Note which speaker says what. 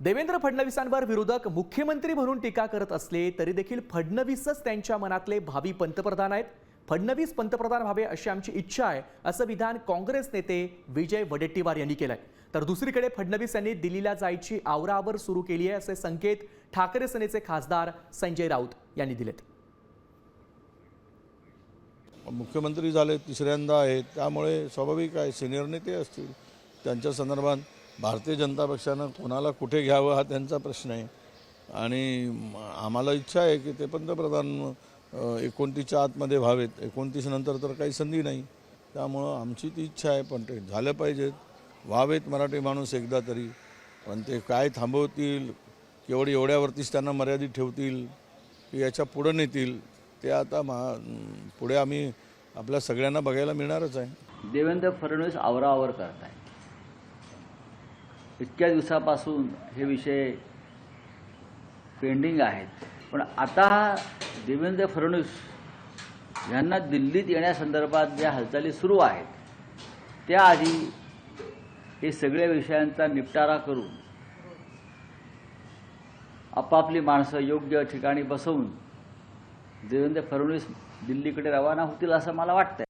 Speaker 1: देवेंद्र फडणवीसांवर विरोधक मुख्यमंत्री म्हणून टीका करत असले तरी देखील फडणवीसच त्यांच्या मनातले भावी पंतप्रधान आहेत। फडणवीस पंतप्रधान व्हावे अशी आमची इच्छा आहे असं विधान काँग्रेस नेते विजय वडेट्टीवार यांनी केलंय। तर दुसरीकडे फडणवीस यांनी दिल्लीला जायची आवराआवर सुरू केली आहे असे संकेत ठाकरे सेनेचे खासदार संजय राऊत यांनी दिलेत।
Speaker 2: मुख्यमंत्री झाले तिसऱ्यांदा आहेत, त्यामुळे स्वाभाविक आहे सिनियर नेते असतील, त्यांच्या संदर्भात भारतीय जनता पक्षानं कोणाला कुठे घ्यावं हा त्यांचा प्रश्न आहे। आणि आम्हाला इच्छा आहे की ते पंतप्रधान 29च्या आतमध्ये व्हावेत। 29 नंतर तर काही संधी नाही, त्यामुळं आमची ती इच्छा आहे। पण ते झालं पाहिजेत, व्हावेत मराठी माणूस एकदा तरी। पण ते काय थांबवतील, केवढी एवढ्यावरतीच त्यांना मर्यादित ठेवतील की याच्या पुढं नेतील, ते आता पुढे आम्ही आपल्या सगळ्यांना बघायला मिळणारच आहे।
Speaker 3: देवेंद्र फडणवीस आवराआवर करत आहे। इतक्या दिवसापासून हे विषय पेंडिंग आहेत, पण आता देवेंद्र फडणवीस यांना दिल्लीत येण्यासंदर्भात ज्या हालचाली सुरू आहेत त्याआधी हे सगळ्या विषयांचा निपटारा करून आपापली माणसं योग्य ठिकाणी बसवून देवेंद्र फडणवीस दिल्लीकडे रवाना होतील असं मला वाटतं।